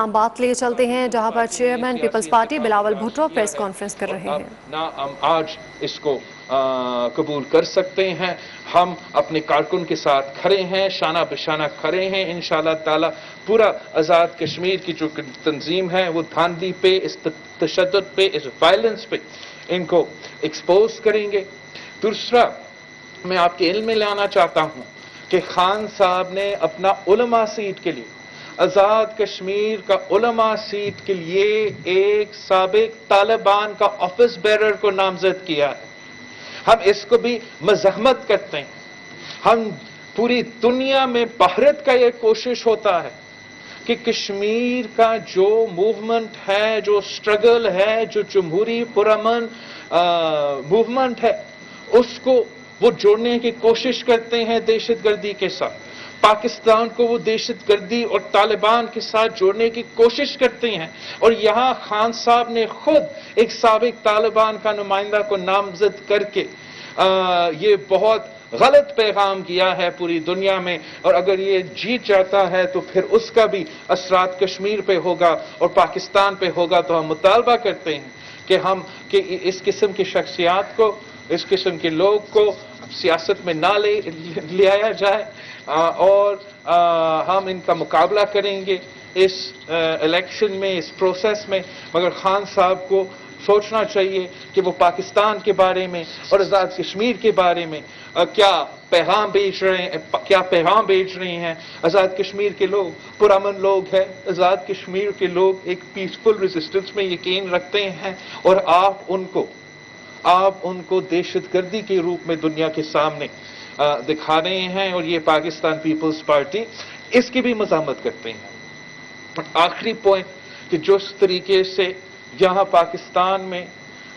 ہم بات لے چلتے ہیں جہاں پر chairman Peoples party Bilawal Bhutto press conference کر رہے ہیں۔ نہ ہم آج اس کو قبول کر سکتے ہیں۔ ہم اپنے کارکن کے ساتھ کھڑے ہیں، شانہ بشانہ کھڑے ہیں۔ انشاءاللہ تعالی پورا آزاد کشمیر کی جو تنظیم ہے وہ دھاندلی پہ، اس تشدد پہ، اس وائلنس پہ ان کو ایکسپوز کریں گے۔ دوسرا میں آپ کے علم میں لانا چاہتا ہوں کہ خان صاحب نے اپنا علماء سیٹ کے لیے، آزاد کشمیر کا علماء سیٹ کے لیے ایک سابق طالبان کا آفس بیرر کو نامزد کیا ہے۔ ہم اس کو بھی مزاحمت کرتے ہیں۔ ہم پوری دنیا میں بھارت کا یہ کوشش ہوتا ہے کہ کشمیر کا جو موومنٹ ہے، جو سٹرگل ہے، جو جمہوری پرامن موومنٹ ہے، اس کو وہ جوڑنے کی کوشش کرتے ہیں دہشت گردی کے ساتھ۔ پاکستان کو وہ دہشت گردی اور طالبان کے ساتھ جوڑنے کی کوشش کرتے ہیں، اور یہاں خان صاحب نے خود ایک سابق طالبان کا نمائندہ کو نامزد کر کے یہ بہت غلط پیغام کیا ہے پوری دنیا میں، اور اگر یہ جیت جاتا ہے تو پھر اس کا بھی اثرات کشمیر پہ ہوگا اور پاکستان پہ ہوگا۔ تو ہم مطالبہ کرتے ہیں کہ اس قسم کی شخصیات کو، اس قسم کے لوگ کو سیاست میں نہ لے آیا جائے، اور ہم ان کا مقابلہ کریں گے اس الیکشن میں، اس پروسیس میں۔ مگر خان صاحب کو سوچنا چاہیے کہ وہ پاکستان کے بارے میں اور آزاد کشمیر کے بارے میں کیا پیغام بھیج رہے ہیں۔ آزاد کشمیر کے لوگ پرامن لوگ ہیں، آزاد کشمیر کے لوگ ایک پیسفل ریزسٹنس میں یقین رکھتے ہیں، اور آپ ان کو دہشت گردی کے روپ میں دنیا کے سامنے دکھا رہے ہیں، اور یہ پاکستان پیپلز پارٹی اس کی بھی مذمت کرتے ہیں۔ آخری پوائنٹ کہ جس طریقے سے یہاں پاکستان میں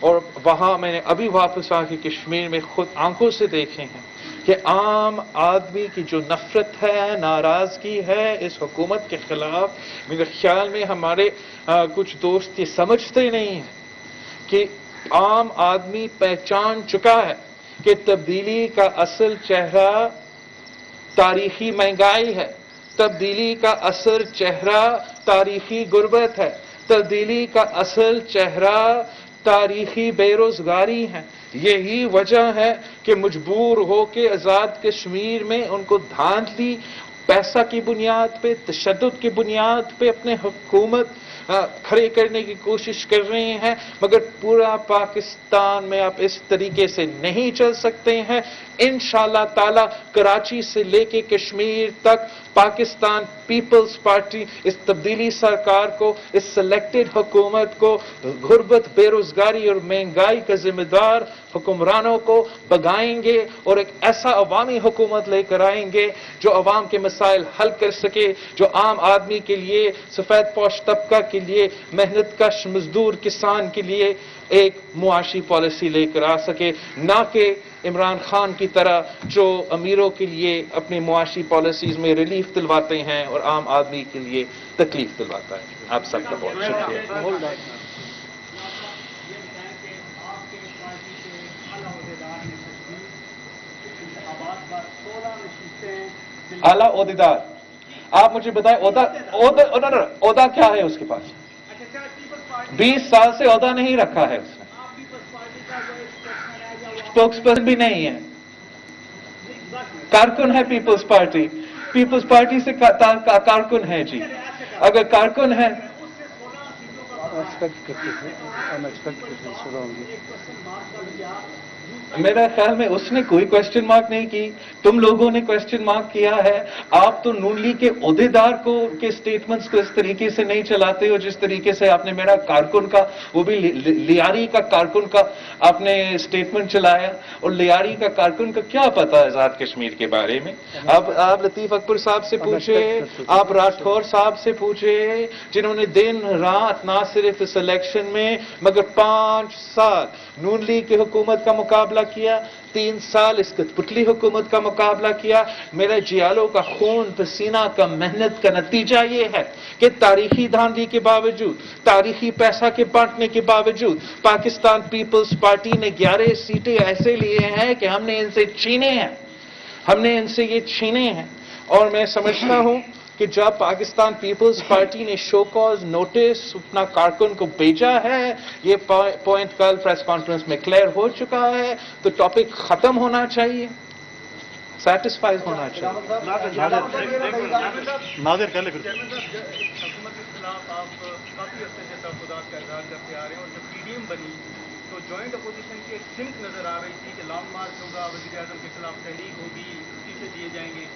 اور وہاں میں نے ابھی واپس آ کے کشمیر میں خود آنکھوں سے دیکھے ہیں کہ عام آدمی کی جو نفرت ہے، ناراضگی ہے اس حکومت کے خلاف، میرے خیال میں ہمارے کچھ دوست یہ سمجھتے نہیں ہیں کہ عام آدمی پہچان چکا ہے کہ تبدیلی کا اصل چہرہ تاریخی مہنگائی ہے، تبدیلی کا اصل چہرہ تاریخی غربت ہے، تبدیلی کا اصل چہرہ تاریخی بے روزگاری ہے۔ یہی وجہ ہے کہ مجبور ہو کے آزاد کشمیر میں ان کو دھاندلی، پیسہ کی بنیاد پہ، تشدد کی بنیاد پہ اپنے حکومت کھڑے کرنے کی کوشش کر رہے ہیں۔ مگر پورا پاکستان میں آپ اس طریقے سے نہیں چل سکتے ہیں۔ انشاءاللہ تعالی کراچی سے لے کے کشمیر تک پاکستان پیپلز پارٹی اس تبدیلی سرکار کو، اس سلیکٹڈ حکومت کو، غربت، بے روزگاری اور مہنگائی کا ذمہ دار حکمرانوں کو بھگائیں گے، اور ایک ایسا عوامی حکومت لے کر آئیں گے جو عوام کے مسائل حل کر سکے، جو عام آدمی کے لیے، سفید پوش طبقہ کے لیے، محنت کش مزدور کسان کے لیے ایک معاشی پالیسی لے کر آ سکے، نہ کہ عمران خان کی طرح جو امیروں کے لیے اپنی معاشی پالیسیز میں ریلیف دلواتے ہیں اور عام آدمی کے لیے تکلیف دلواتا ہے۔ آپ سب کا بہت شکریہ۔ اعلیٰ عہدیدار، آپ مجھے بتائیں عہدہ کیا ہے اس کے پاس؟ 20 سال سے عہدہ نہیں رکھا ہے اس نے، اسپوکس پرسن بھی نہیں ہے، کارکن ہے پیپلز پارٹی، پیپلز پارٹی سے کارکن ہے جی۔ اگر کارکن ہے میرا خیال میں اس نے کوئی کوشچن مارک نہیں کی، تم لوگوں نے کوشچن مارک کیا ہے۔ آپ تو نون لیگ کے عہدیدار کے سٹیٹمنٹس کو اس طریقے سے نہیں چلاتے ہو جس طریقے سے آپ نے میرا کارکن کا، وہ بھی لیاری کا کارکن کا آپ نے سٹیٹمنٹ چلایا، اور لیاری کا کارکن کا کیا پتا آزاد کشمیر کے بارے میں؟ آپ لطیف اکبر صاحب سے پوچھے، آپ راٹھور صاحب سے پوچھے، جنہوں نے دن رات نہ صرف اس الیکشن میں مگر 5 سال نون لیگ کی حکومت کا مقابلہ کیا، 3 سال اس کٹپتلی حکومت کا مقابلہ کیا۔ میرے جیالوں کا خون پسینہ کا محنت کا نتیجہ یہ ہے کہ تاریخی دھاندلی کے باوجود، تاریخی پیسہ کے بانٹنے کے باوجود پاکستان پیپلز پارٹی نے 11 سیٹیں ایسے لیے ہیں کہ ہم نے ان سے چھینے ہیں، اور میں سمجھتا ہوں کہ جب پاکستان پیپلز پارٹی نے شو کاز نوٹس اپنا کارکن کو بھیجا ہے، یہ پوائنٹ کل پریس کانفرنس میں کلیئر ہو چکا ہے، تو ٹاپک ختم ہونا چاہیے، سیٹسفائی ہونا چاہیے۔ ناظر کر لے پھر۔ حکومت کے خلاف آپ کافی عرصے سے تحفظات کا اظہار کرتے آ رہے ہیں، اور جب پی ڈی ایم بنی تو جوائنٹ اپوزیشن کی ایک سمت نظر آ رہی تھی کہ لانگ مارچ ہوگا، وزیر اعظم کے خلاف تحریک ہوگی، استعفے دیے جائیں گے۔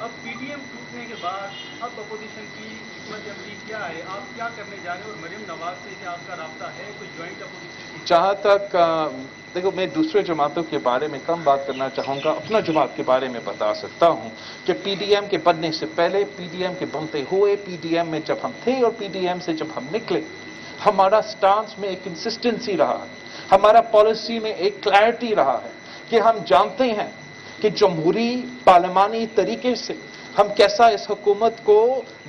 اب پی ڈی ایم ٹوٹنے کے بعد اب اپوزیشن کی حکمت عملی کیا ہے؟ آپ کیا کرنے جا رہے ہیں؟ اور مریم نواز سے کیا آپ کا رابطہ ہے؟ کوئی جوائنٹ اپوزیشن کی؟ جہاں تک دیکھو، میں دوسرے جماعتوں کے بارے میں کم بات کرنا چاہوں گا، اپنا جماعت کے بارے میں بتا سکتا ہوں کہ پی ڈی ایم کے بننے سے پہلے، پی ڈی ایم کے بنتے ہوئے، پی ڈی ایم میں جب ہم تھے اور پی ڈی ایم سے جب ہم نکلے، ہمارا سٹانس میں ایک کنسسٹنسی رہا ہے، ہمارا پالیسی میں ایک کلیئرٹی رہا ہے کہ ہم جانتے ہیں کہ جمہوری پارلیمانی طریقے سے ہم کیسا اس حکومت کو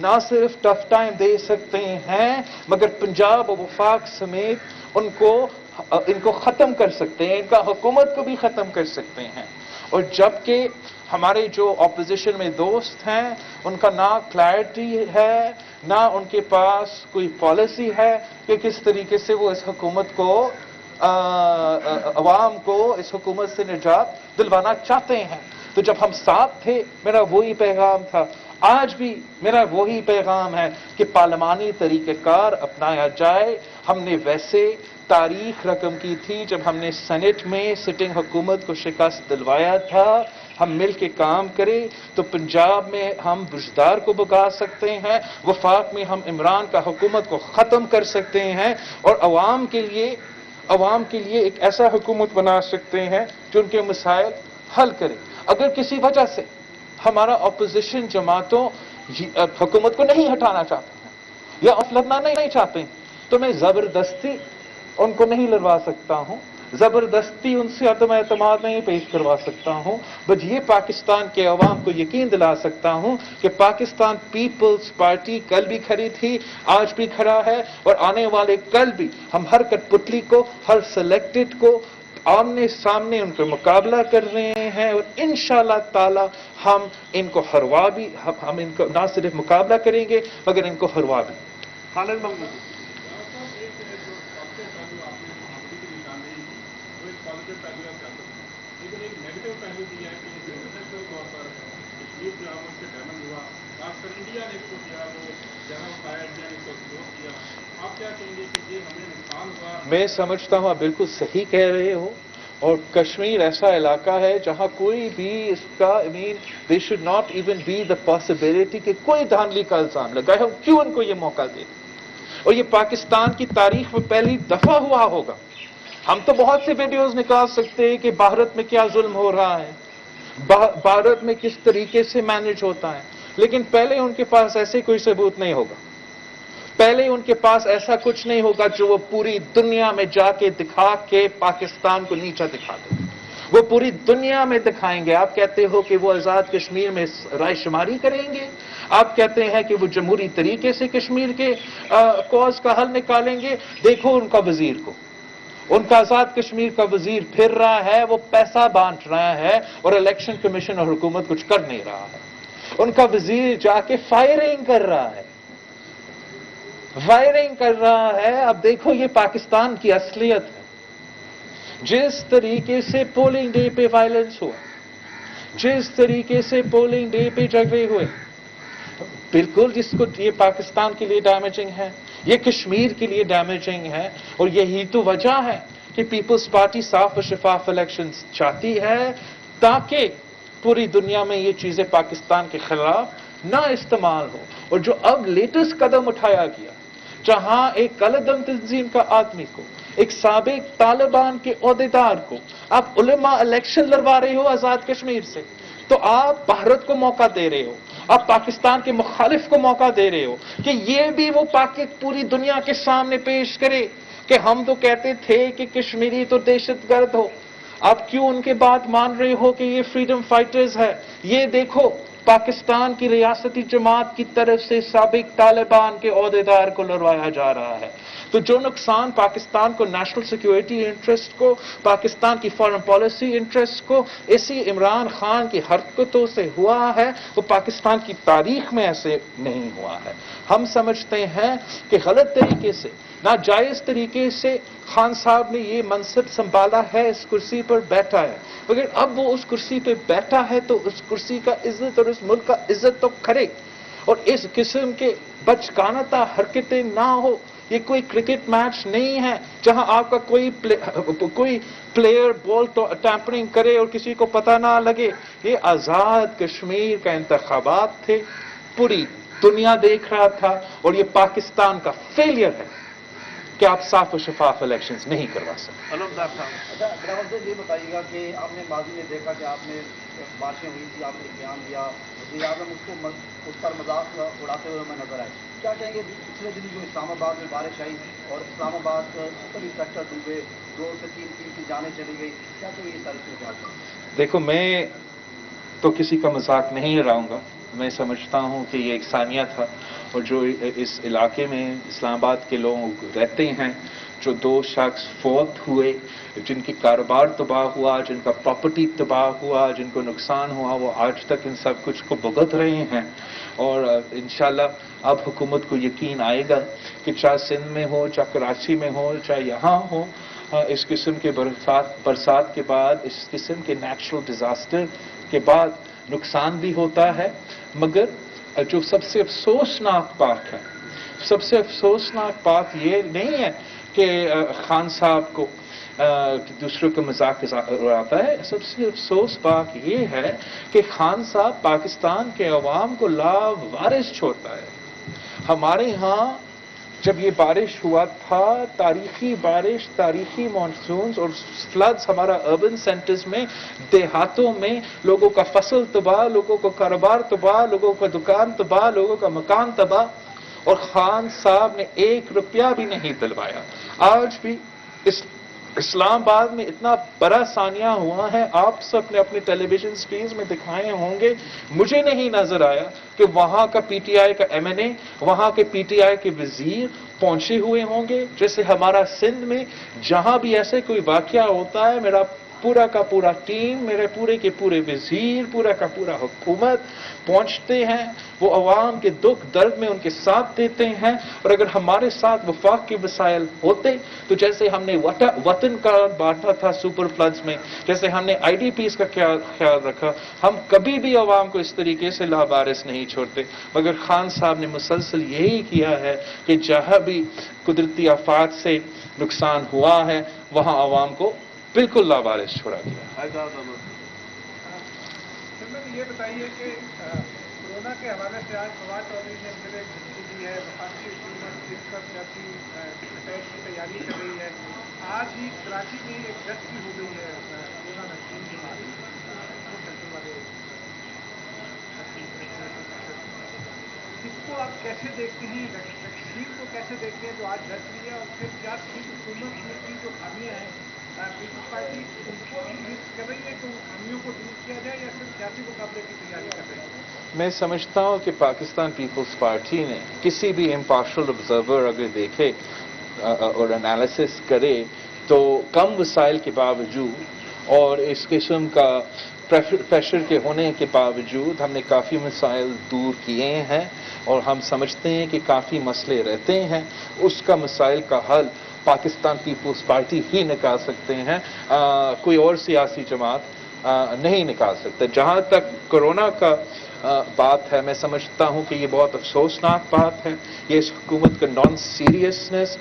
نہ صرف ٹف ٹائم دے سکتے ہیں، مگر پنجاب اور وفاق سمیت ان کو ختم کر سکتے ہیں، ان کا حکومت کو بھی ختم کر سکتے ہیں۔ اور جبکہ ہمارے جو اپوزیشن میں دوست ہیں، ان کا نہ کلیئرٹی ہے، نہ ان کے پاس کوئی پالیسی ہے کہ کس طریقے سے وہ اس حکومت کو عوام کو اس حکومت سے نجات دلوانا چاہتے ہیں۔ تو جب ہم ساتھ تھے، میرا وہی پیغام تھا، آج بھی میرا وہی پیغام ہے کہ پارلیمانی طریقہ کار اپنایا جائے۔ ہم نے ویسے تاریخ رقم کی تھی جب ہم نے سینٹ میں سٹنگ حکومت کو شکست دلوایا تھا۔ ہم مل کے کام کریں تو پنجاب میں ہم بجدار کو بگا سکتے ہیں، وفاق میں ہم عمران کا حکومت کو ختم کر سکتے ہیں، اور عوام کے لیے ایک ایسا حکومت بنا سکتے ہیں جو ان کے مسائل حل کرے۔ اگر کسی وجہ سے ہمارا اپوزیشن جماعتوں حکومت کو نہیں ہٹانا چاہتے ہیں یا لڑنا نہیں چاہتے ہیں، تو میں زبردستی ان کو نہیں لڑوا سکتا ہوں، زبردستی ان سے عدم اعتماد نہیں پیش کروا سکتا ہوں، بس یہ پاکستان کے عوام کو یقین دلا سکتا ہوں کہ پاکستان پیپلز پارٹی کل بھی کھڑی تھی، آج بھی کھڑا ہے، اور آنے والے کل بھی ہم ہر کٹ پتلی کو، ہر سلیکٹڈ کو آمنے سامنے ان کا مقابلہ کر رہے ہیں، اور انشاءاللہ تعالی ہم ان کو ہروا بھی، ہم ان کو نہ صرف مقابلہ کریں گے مگر ان کو ہروا بھی۔ خالد محمود لیکن ایک نیگیٹو پہلو بھی ہے کہ انٹرنیشنل طور پر کشمیر جو ہم سے ڈیمن ہوا، خاص کر انڈیا نے اس کو کیا، وہ جنرل اٹھایا، انڈیا نے اس کو سپورٹ کیا۔ آپ کیا کہیں گے کہ یہ ہمیں نقصان ہوا؟ میں سمجھتا ہوں آپ بالکل صحیح کہہ رہے ہو، اور کشمیر ایسا علاقہ ہے جہاں کوئی بھی اس کا they should not even be the possibility کہ کوئی دھاندلی کا الزام لگائے، ہم کیوں ان کو یہ موقع دیں؟ اور یہ پاکستان کی تاریخ میں پہلی دفعہ ہوا ہوگا۔ ہم تو بہت سے ویڈیوز نکال سکتے ہیں کہ بھارت میں کیا ظلم ہو رہا ہے، بھارت میں کس طریقے سے مینج ہوتا ہے، لیکن پہلے ان کے پاس ایسے کوئی ثبوت نہیں ہوگا، پہلے ان کے پاس ایسا کچھ نہیں ہوگا جو وہ پوری دنیا میں جا کے دکھا کے پاکستان کو نیچا دکھا دیں۔ وہ پوری دنیا میں دکھائیں گے۔ آپ کہتے ہو کہ وہ آزاد کشمیر میں رائے شماری کریں گے، آپ کہتے ہیں کہ وہ جمہوری طریقے سے کشمیر کے کاز کا حل نکالیں گے، دیکھو ان کا وزیر کو، ان کا آزاد کشمیر کا وزیر پھر رہا ہے، وہ پیسہ بانٹ رہا ہے، اور الیکشن کمیشن اور حکومت کچھ کر نہیں رہا ہے۔ ان کا وزیر جا کے فائرنگ کر رہا ہے، فائرنگ کر رہا ہے۔ اب دیکھو یہ پاکستان کی اصلیت ہے۔ جس طریقے سے پولنگ ڈے پہ وائلنس ہوا، جس طریقے سے پولنگ ڈے پہ جھگڑے ہوئے، بالکل جس کو یہ پاکستان کے لیے ڈیمیجنگ ہے، یہ کشمیر کے لیے ڈیمیجنگ ہے، اور یہی تو وجہ ہے کہ پیپلز پارٹی صاف و شفاف الیکشنز چاہتی ہے تاکہ پوری دنیا میں یہ چیزیں پاکستان کے خلاف نہ استعمال ہو۔ اور جو اب لیٹسٹ قدم اٹھایا گیا، جہاں ایک کالعدم تنظیم کا آدمی کو، ایک سابق طالبان کے عہدیدار کو آپ علماء الیکشن لڑوا رہے ہو آزاد کشمیر سے، تو آپ بھارت کو موقع دے رہے ہو، آپ پاکستان کے مخالف کو موقع دے رہے ہو کہ یہ بھی وہ پوری دنیا کے سامنے پیش کرے کہ ہم تو کہتے تھے کہ کشمیری تو دہشت گرد ہو، آپ کیوں ان کے بات مان رہے ہو کہ یہ فریڈم فائٹرز ہے؟ یہ دیکھو پاکستان کی ریاستی جماعت کی طرف سے سابق طالبان کے عہدیدار کو لڑوایا جا رہا ہے۔ تو جو نقصان پاکستان کو نیشنل سیکیورٹی انٹرسٹ کو، پاکستان کی فارن پالیسی انٹرسٹ کو اسی عمران خان کی حرکتوں سے ہوا ہے، وہ پاکستان کی تاریخ میں ایسے نہیں ہوا ہے۔ ہم سمجھتے ہیں کہ غلط طریقے سے، ناجائز طریقے سے خان صاحب نے یہ منصب سنبھالا ہے، اس کرسی پر بیٹھا ہے، مگر اب وہ اس کرسی پہ بیٹھا ہے تو اس کرسی کا عزت اور اس ملک کا عزت تو کرے، اور اس قسم کے بچکانہ حرکتیں نہ ہو۔ یہ کوئی کرکٹ میچ نہیں ہے جہاں آپ کا کوئی پلیئر بال ٹیمپرنگ کرے اور کسی کو پتہ نہ لگے۔ یہ آزاد کشمیر کا انتخابات تھے، پوری دنیا دیکھ رہا تھا، اور یہ پاکستان کا فیلئر ہے کہ آپ صاف و شفاف الیکشنز نہیں کروا سکتے۔ علمدار صاحب اچھا ڈرائیور صاحب یہ بتائیے گا کہ آپ نے ماضی میں دیکھا کہ آپ نے بارشیں ہوئی تھی، آپ نے بیان دیا، وزیر اعظم اس پر مذاق اڑاتے ہوئے ہمیں نظر آئے، کیا کہیں گے پچھلے دن جو اسلام آباد میں بارش آئی اور اسلام آباد سبھی سیکٹر ڈوبے، 2 سے 3 کی جانیں چلی گئی، کیا کہیں گے یہ ساری چیزیں؟ دیکھو، میں تو کسی کا مذاق نہیں اڑاؤں گا، میں سمجھتا ہوں کہ یہ ایک ثانیہ تھا، اور جو اس علاقے میں اسلام آباد کے لوگ رہتے ہیں، جو 2 شخص فوت ہوئے، جن کی کاروبار تباہ ہوا، جن کا پراپرٹی تباہ ہوا، جن کو نقصان ہوا، وہ آج تک ان سب کچھ کو بھگت رہے ہیں، اور انشاءاللہ اب حکومت کو یقین آئے گا کہ چاہے سندھ میں ہو، چاہے کراچی میں ہو، چاہے یہاں ہو، اس قسم کے برسات کے بعد، اس قسم کے نیچرل ڈیزاسٹر کے بعد نقصان بھی ہوتا ہے، مگر جو سب سے افسوسناک بات ہے، سب سے افسوسناک بات یہ نہیں ہے کہ خان صاحب کو دوسروں کا مذاق اڑاتا ہے، سب سے افسوس بات یہ ہے کہ خان صاحب پاکستان کے عوام کو لاوارث چھوڑتا ہے۔ ہمارے ہاں جب یہ بارش ہوا تھا، تاریخی بارش، تاریخی مانسونز اور فلڈز ہمارا اربن سینٹرز میں، دیہاتوں میں لوگوں کا فصل تباہ، لوگوں کا کاروبار تباہ، لوگوں کا دکان تباہ، لوگوں کا مکان تباہ، اور خان صاحب نے 1 روپیہ بھی نہیں دلوایا۔ آج بھی اسلام آباد میں اتنا بڑا ثانیہ ہوا ہے، آپ سب نے اپنی ٹیلی ویژن اسکرینز میں دکھائے ہوں گے، مجھے نہیں نظر آیا کہ وہاں کا پی ٹی آئی کا ایم این اے، وہاں کے پی ٹی آئی کے وزیر پہنچے ہوئے ہوں گے۔ جیسے ہمارا سندھ میں جہاں بھی ایسے کوئی واقعہ ہوتا ہے، میرا پورا کا پورا ٹیم، میرے پورے کے پورے وزیر، پورا کا پورا حکومت پہنچتے ہیں، وہ عوام کے دکھ درد میں ان کے ساتھ دیتے ہیں، اور اگر ہمارے ساتھ وفاق کے وسائل ہوتے تو جیسے ہم نے وطن کا بانٹا تھا سپر فلڈز میں، جیسے ہم نے آئی ڈی پیز کا خیال رکھا، ہم کبھی بھی عوام کو اس طریقے سے لاوارث نہیں چھوڑتے، مگر خان صاحب نے مسلسل یہی کیا ہے کہ جہاں بھی قدرتی آفات سے نقصان ہوا ہے وہاں عوام کو بالکل لاوارث چھوڑا گیا۔ یہ بتائیے کہ کورونا کے حوالے سے آج فواد چودھری نے پھر ایک دھمکی دی ہے، وفاقی حکومت اس پر سیاسی اٹیک کی تیاری کر رہی ہے۔ آج ہی کراچی میں ایک ڈیتھ بھی ہو گئی ہے کورونا ویکسین کی، اس کو آپ کیسے دیکھتے ہیں، ویکسین کو کیسے دیکھتے ہیں جو آج ڈیتھ ہوئی ہے، اور پھر کیا حکومت میں کی جو خامیاں ہیں پیپلز پارٹی ان کو کر رہی ہے کہ ان خامیوں کو دور کیا جائے، یا صرف سیاسی مقابلے کی تیاری کر رہی ہے؟ میں سمجھتا ہوں کہ پاکستان پیپلز پارٹی نے کسی بھی امپارشل آبزرور اگر دیکھے اور انالیسس کرے تو کم وسائل کے باوجود اور اس قسم کا پریشر کے ہونے کے باوجود ہم نے کافی مسائل دور کیے ہیں، اور ہم سمجھتے ہیں کہ کافی مسئلے رہتے ہیں، اس کا مسائل کا حل پاکستان پیپلز پارٹی ہی نکال سکتے ہیں، کوئی اور سیاسی جماعت نہیں نکال سکتا۔ جہاں تک کورونا کا بات ہے، میں سمجھتا ہوں کہ یہ بہت افسوسناک بات ہے، یہ اس حکومت کا نان سیریسنس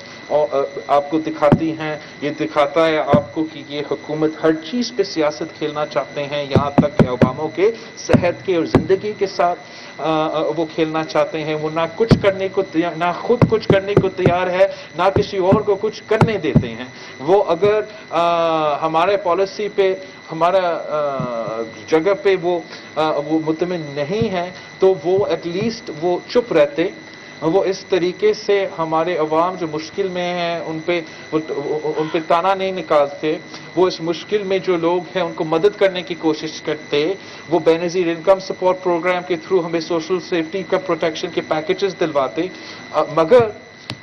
آپ کو دکھاتی ہیں، یہ دکھاتا ہے آپ کو کہ یہ حکومت ہر چیز پہ سیاست کھیلنا چاہتے ہیں، یہاں تک کہ عواموں کے صحت کے اور زندگی کے ساتھ وہ کھیلنا چاہتے ہیں۔ وہ نہ کچھ کرنے کو نہ خود کچھ کرنے کو تیار ہے، نہ کسی اور کو کچھ کرنے دیتے ہیں۔ وہ اگر ہمارے پالیسی پہ، ہمارا جگہ پہ وہ مطمئن نہیں ہے تو وہ ایٹ لیسٹ وہ چپ رہتے، وہ اس طریقے سے ہمارے عوام جو مشکل میں ہیں ان پہ تانا نہیں نکالتے، وہ اس مشکل میں جو لوگ ہیں ان کو مدد کرنے کی کوشش کرتے، وہ بے نظیر انکم سپورٹ پروگرام کے تھرو ہمیں سوشل سیفٹی کا پروٹیکشن کے پیکیجز دلواتے، مگر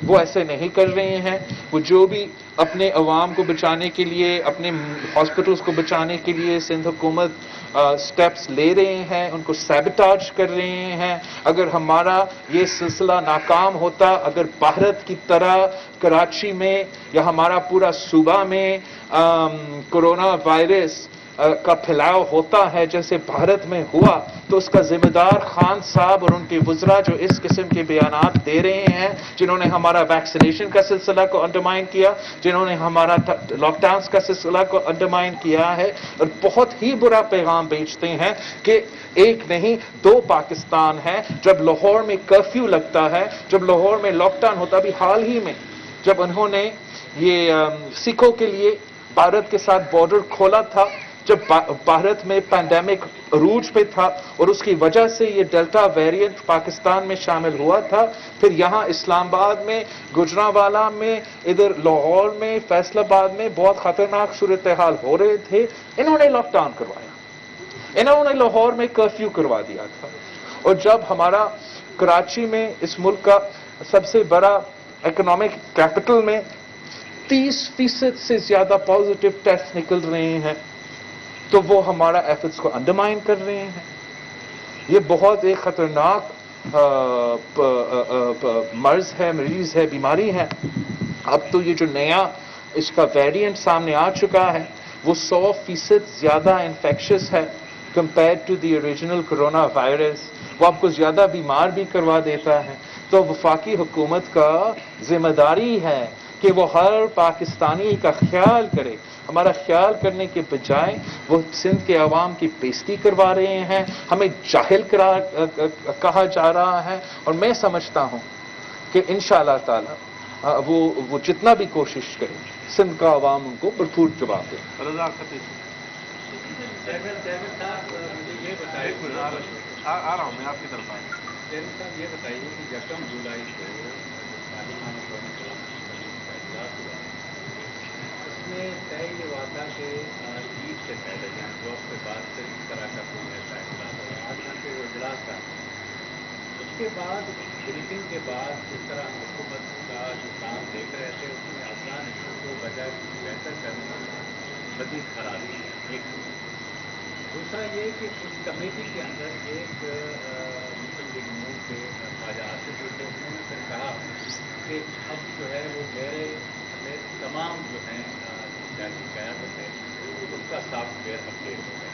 وہ ایسے نہیں کر رہے ہیں. وہ جو بھی اپنے عوام کو بچانے کے لیے، اپنے ہاسپٹلس کو بچانے کے لیے سندھ حکومت سٹیپس لے رہے ہیں، ان کو سیبٹاج کر رہے ہیں. اگر ہمارا یہ سلسلہ ناکام ہوتا، اگر بھارت کی طرح کراچی میں یا ہمارا پورا صوبہ میں کورونا وائرس کا پھیلاؤ ہوتا ہے جیسے بھارت میں ہوا، تو اس کا ذمہ دار خان صاحب اور ان کے وزراء جو اس قسم کے بیانات دے رہے ہیں، جنہوں نے ہمارا ویکسینیشن کا سلسلہ کو انڈرمائن کیا، جنہوں نے ہمارا لاک ڈاؤن کا سلسلہ کو انڈرمائن کیا ہے، اور بہت ہی برا پیغام بھیجتے ہیں کہ ایک نہیں 2 پاکستان ہیں. جب لاہور میں کرفیو لگتا ہے، جب لاہور میں لاک ڈاؤن ہوتا، بھی حال ہی میں جب انہوں نے یہ سکھوں کے لیے بھارت کے ساتھ بارڈر کھولا تھا، جب بھارت میں پینڈیمک عروج پہ تھا اور اس کی وجہ سے یہ ڈیلٹا ویریئنٹ پاکستان میں شامل ہوا تھا، پھر یہاں اسلام آباد میں، گجرانوالہ میں، ادھر لاہور میں، فیصل آباد میں بہت خطرناک صورتحال ہو رہے تھے. انہوں نے لاک ڈاؤن کروایا، انہوں نے لاہور میں کرفیو کروا دیا تھا. اور جب ہمارا کراچی میں اس ملک کا سب سے بڑا اکنامک کیپٹل میں 30% سے زیادہ پازیٹیو ٹیسٹ نکل رہے ہیں، تو وہ ہمارا ایفرٹس کو انڈرمائن کر رہے ہیں. یہ بہت ایک خطرناک مرض ہے، مریض ہے، بیماری ہے. اب تو یہ جو نیا اس کا ویریئنٹ سامنے آ چکا ہے، وہ 100% زیادہ انفیکشس ہے compare to the original corona virus. وہ آپ کو زیادہ بیمار بھی کروا دیتا ہے. تو وفاقی حکومت کا ذمہ داری ہے کہ وہ ہر پاکستانی کا خیال کرے. ہمارا خیال کرنے کے بجائے وہ سندھ کے عوام کی بےزتی کروا رہے ہیں، ہمیں جاہل کہا جا رہا ہے. اور میں سمجھتا ہوں کہ انشاءاللہ تعالی وہ جتنا بھی کوشش کرے، سندھ کا عوام ان کو بھرپور جواب دے. رضا خطیب صاحب مجھے یہ بتائیے، ایک منٹ آ رہا ہوں میں آپ کی طرف. چیئرمین صاحب یہ بتائیے کہ 1 جولائی کو پارلیمان قومی کا اجلاس ہوا، اس میں طے یہ ہوا تھا کہ عید سے پہلے یعنی جوب کے بعد سے اس طرح کا کوئی ایسا اجلاس ہوا. 8 گھنٹے وہ اجلاس تھا. اس کے بعد بریفنگ کے بعد جس طرح حکومت کا جو کام دیکھ رہے تھے، اس میں افغان ایشو کو بجائے بہتر کرنے میں مزید خرابی ہے. ایک دوسرا یہ کہ اس کمیٹی کے اندر ایک مسلم لیگ نون کے خواجہ آصف جو تھے، انہوں نے پھر کہا کہ اب جو ہے وہ میرے سمیت تمام جو ہیں سیاسی قیادت ہے اس کا سافٹ ویئر اپڈیٹ ہو گیا.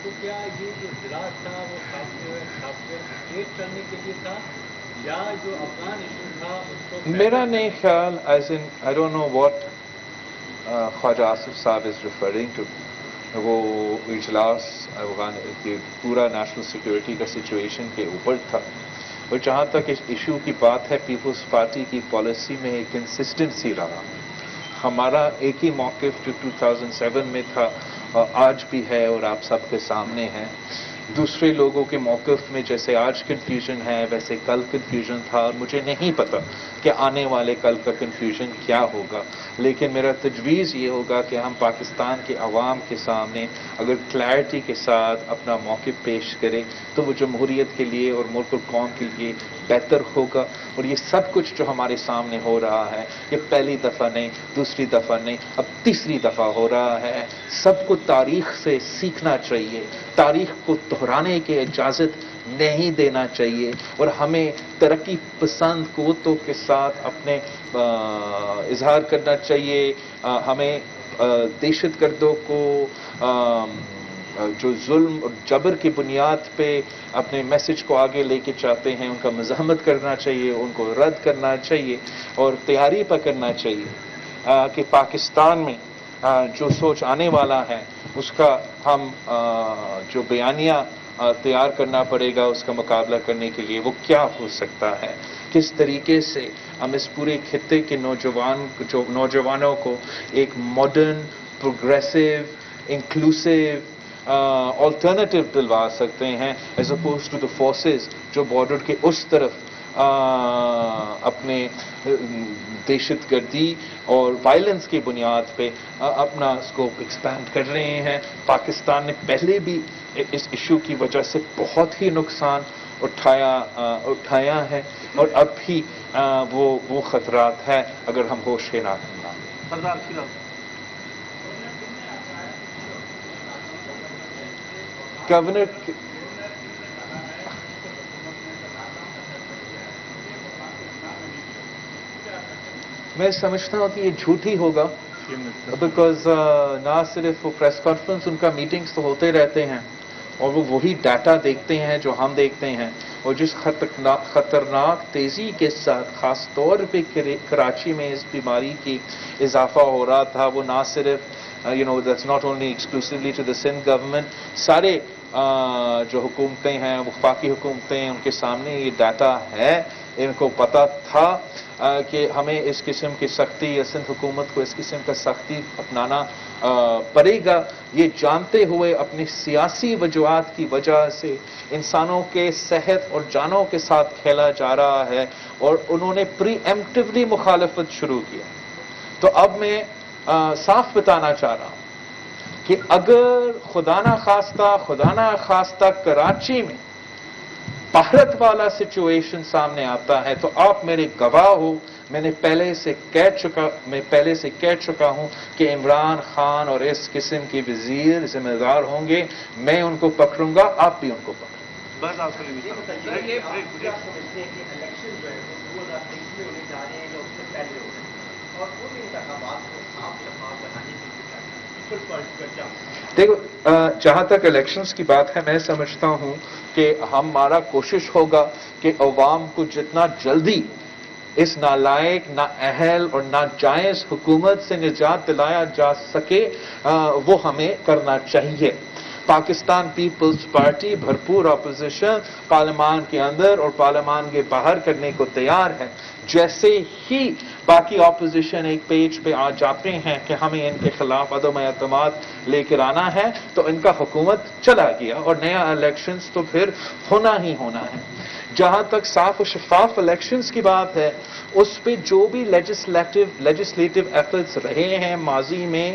تو کیا یہ جو اجلاس تھا وہ سافٹ ویئر اپڈیٹ کرنے کے لیے تھا، یا جو افغان ایشو تھا اس کو میرا نہیں خیال I don't know what خواجہ آصف صاحب از ریفرنگ ٹو. وہ اجلاس افغان کی پورا نیشنل سیکورٹی کا سچویشن کے اوپر تھا. اور جہاں تک اس ایشو کی بات ہے، پیپلز پارٹی کی پالیسی میں ایک کنسسٹنسی رہا. ہمارا ایک ہی موقف جو 2007 میں تھا آج بھی ہے اور آپ سب کے سامنے ہے. دوسرے لوگوں کے موقف میں جیسے آج کنفیوژن ہے ویسے کل کنفیوژن تھا، اور مجھے نہیں پتا کہ آنے والے کل کا کنفیوژن کیا ہوگا. لیکن میرا تجویز یہ ہوگا کہ ہم پاکستان کے عوام کے سامنے اگر کلیئرٹی کے ساتھ اپنا موقف پیش کریں تو وہ جمہوریت کے لیے اور ملک اور قوم کے لیے بہتر ہوگا. اور یہ سب کچھ جو ہمارے سامنے ہو رہا ہے، یہ پہلی دفعہ نہیں، دوسری دفعہ نہیں، اب تیسری دفعہ ہو رہا ہے. سب کو تاریخ سے سیکھنا چاہیے، تاریخ کو دہرانے کی اجازت نہیں دینا چاہیے. اور ہمیں ترقی پسند قوتوں کے ساتھ اپنے اظہار کرنا چاہیے. ہمیں دہشت گردوں کو جو ظلم اور جبر کی بنیاد پہ اپنے میسج کو آگے لے کے چاہتے ہیں، ان کا مزاحمت کرنا چاہیے، ان کو رد کرنا چاہیے اور تیاری پر کرنا چاہیے کہ پاکستان میں جو سوچ آنے والا ہے اس کا ہم جو بیانیہ تیار کرنا پڑے گا اس کا مقابلہ کرنے کے لیے وہ کیا ہو سکتا ہے. کس طریقے سے ہم اس پورے خطے کے نوجوانوں کو ایک ماڈرن، پروگریسو، انکلوسیو آلٹرنیٹیو دلوا سکتے ہیں as opposed to the forces جو بارڈر کے اس طرف اپنے دہشت گردی اور وائلنس کی بنیاد پہ اپنا اسکوپ ایکسپینڈ کر رہے ہیں. پاکستان نے پہلے بھی اس ایشو کی وجہ سے بہت ہی نقصان اٹھایا ہے اور اب بھی وہ خطرات ہیں اگر ہم ہوش کے نہ کرنا. سردار فی گورنر میں سمجھتا ہوں کہ یہ جھوٹ ہی ہوگا بیکاز نہ صرف وہ پریس کانفرنس ان کا میٹنگز تو ہوتے رہتے ہیں اور وہ وہی ڈاٹا دیکھتے ہیں جو ہم دیکھتے ہیں اور جس خطرناک تیزی کے ساتھ خاص طور پہ کراچی میں اس بیماری کی اضافہ ہو رہا تھا وہ نہ صرف that's not only exclusively to the Sindh government, سارے جو حکومتیں ہیں وفاقی حکومتیں ان کے سامنے یہ ڈاٹا ہے. ان کو پتا تھا کہ ہمیں اس قسم کی سختی یا سندھ حکومت کو اس قسم کا سختی اپنانا پڑے گا یہ جانتے ہوئے اپنی سیاسی وجوہات کی وجہ سے انسانوں کے صحت اور جانوں کے ساتھ کھیلا جا رہا ہے اور انہوں نے پری ایمپٹیولی مخالفت شروع کیا. تو اب میں صاف بتانا چاہ رہا ہوں کہ اگر خدا نہ خواستہ کراچی میں بھارت والا سچویشن سامنے آتا ہے تو آپ میرے گواہ ہو. میں پہلے سے کہہ چکا ہوں کہ عمران خان اور اس قسم کے وزیر ذمہ دار ہوں گے. میں ان کو پکڑوں گا آپ بھی ان کو پکڑیں. بس آپ کو دیکھو جہاں تک الیکشنز کی بات ہے میں سمجھتا ہوں کہ ہمارا کوشش ہوگا کہ عوام کو جتنا جلدی اس نالائق نااہل اور ناجائز حکومت سے نجات دلایا جا سکے وہ ہمیں کرنا چاہیے. پاکستان پیپلز پارٹی بھرپور اپوزیشن پارلیمان کے اندر اور پارلیمان کے باہر کرنے کو تیار ہے. جیسے ہی باقی اپوزیشن ایک پیج پہ آ جاتے ہیں کہ ہمیں ان کے خلاف عدم اعتماد لے کر آنا ہے تو ان کا حکومت چلا گیا اور نیا الیکشنز تو پھر ہونا ہی ہونا ہے. جہاں تک صاف و شفاف الیکشنز کی بات ہے اس پہ جو بھی لیجسلیٹو ایفرٹس رہے ہیں ماضی میں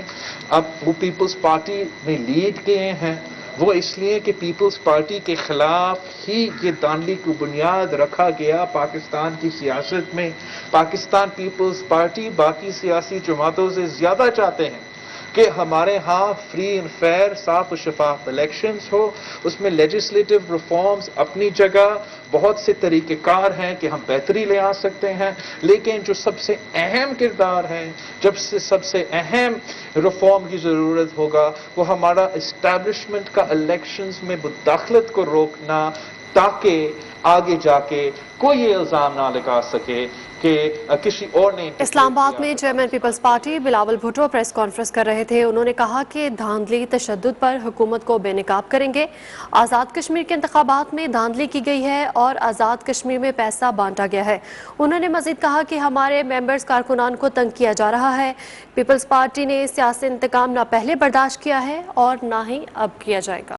اب وہ پیپلز پارٹی نے لیڈ کیے ہیں وہ اس لیے کہ پیپلز پارٹی کے خلاف ہی یہ دانڈلی کو بنیاد رکھا گیا پاکستان کی سیاست میں. پاکستان پیپلز پارٹی باقی سیاسی جماعتوں سے زیادہ چاہتے ہیں کہ ہمارے ہاں فری اینڈ فیئر صاف و شفاف الیکشنز ہو. اس میں لیجسلیٹو ریفارمز اپنی جگہ بہت سے طریقہ کار ہیں کہ ہم بہتری لے آ سکتے ہیں لیکن جو سب سے اہم کردار ہے سب سے اہم ریفارم کی ضرورت ہوگا وہ ہمارا اسٹیبلشمنٹ کا الیکشنز میں مداخلت کو روکنا تاکہ آگے جا کے کوئی یہ الزام نہ لگا سکے کہ کسی اور نے. اسلام آباد میں chairman Peoples party Bilawal Bhutto press conference کر رہے تھے. انہوں نے کہا کہ دھاندلی تشدد پر حکومت کو بے نقاب کریں گے. آزاد کشمیر کے انتخابات میں دھاندلی کی گئی ہے اور آزاد کشمیر میں پیسہ بانٹا گیا ہے. انہوں نے مزید کہا کہ ہمارے ممبرز کارکنان کو تنگ کیا جا رہا ہے. پیپلز پارٹی نے سیاسی انتقام نہ پہلے برداشت کیا ہے اور نہ ہی اب کیا جائے گا.